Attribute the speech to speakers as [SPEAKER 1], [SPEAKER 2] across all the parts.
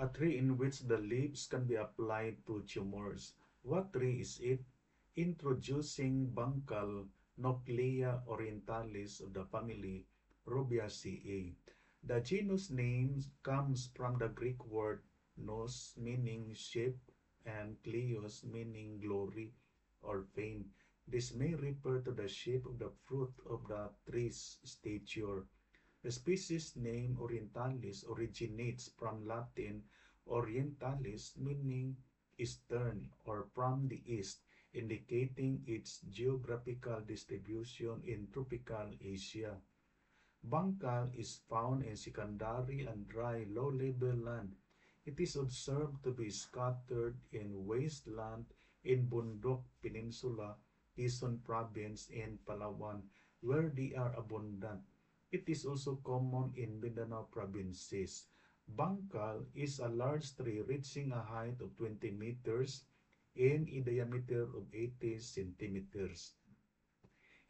[SPEAKER 1] A tree in which the leaves can be applied to tumors. What tree is it? Introducing Bancal Nuclea orientalis of the family Rubiaceae. The genus name comes from the Greek word nous, meaning shape, and kleos, meaning glory or fame. This may refer to the shape of the fruit of the tree's stature. The species name orientalis originates from Latin orientalis, meaning eastern or from the east, indicating its geographical distribution in tropical Asia. Bangkal is found in secondary and dry low-level land. It is observed to be scattered in wasteland in Bundok Peninsula, Quezon Province, and Palawan, where they are abundant. It is also common in Mindanao provinces. Bangkal is a large tree reaching a height of 20 meters and a diameter of 80 centimeters.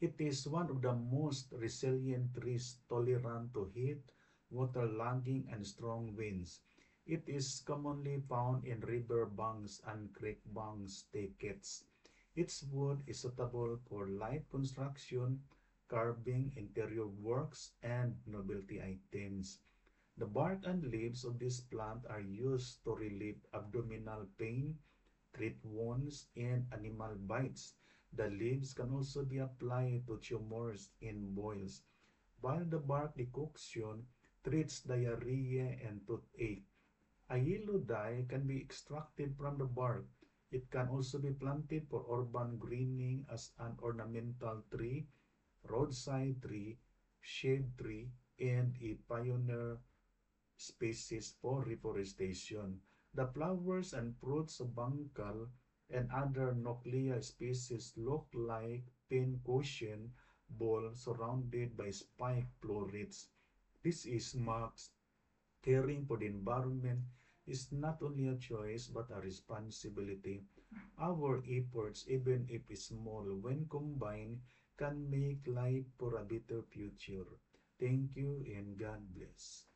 [SPEAKER 1] It is one of the most resilient trees tolerant to heat, waterlogging, and strong winds. It is commonly found in river banks and creek banks thickets. Its wood is suitable for light construction, carving, interior works, and novelty items. The bark and leaves of this plant are used to relieve abdominal pain, treat wounds, and animal bites. The leaves can also be applied to tumors in boils, while the bark decoction treats diarrhea and toothache. A yellow dye can be extracted from the bark. It can also be planted for urban greening as an ornamental tree, roadside tree, shade tree, and a pioneer species for reforestation. The flowers and fruits of Bangkal and other Nuclea species look like pincushion ball surrounded by spike florets. This is marks caring for the environment is not only a choice but a responsibility. Our efforts, even if small, when combined, can make life for a better future. Thank you and God bless.